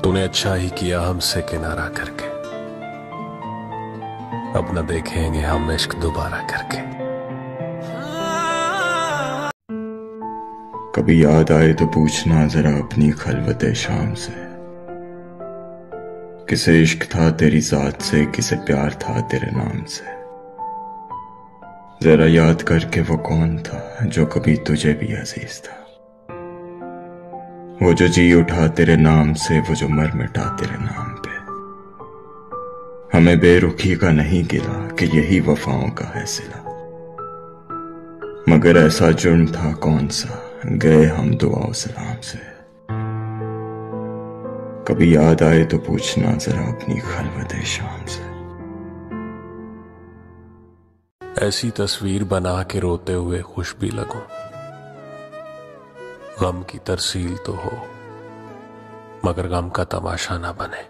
तूने अच्छा ही किया हमसे किनारा करके, अब न देखेंगे हम इश्क दोबारा करके। कभी याद आए तो पूछना जरा अपनी खलवत शाम से, किसे इश्क था तेरी जात से, किसे प्यार था तेरे नाम से। जरा याद करके वो कौन था जो कभी तुझे भी अजीज था, वो जो जी उठा तेरे नाम से, वो जो मर मिटा तेरे नाम पे। हमें बेरुखी का नहीं गिला कि यही वफाओं का है सिला, मगर ऐसा जुर्म था कौन सा गए हम दुआओ सलाम से। कभी याद आए तो पूछना जरा अपनी खलवत शाम से। ऐसी तस्वीर बना के रोते हुए खुश भी लगूं, गम की तरसील तो हो मगर गम का तमाशा ना बने।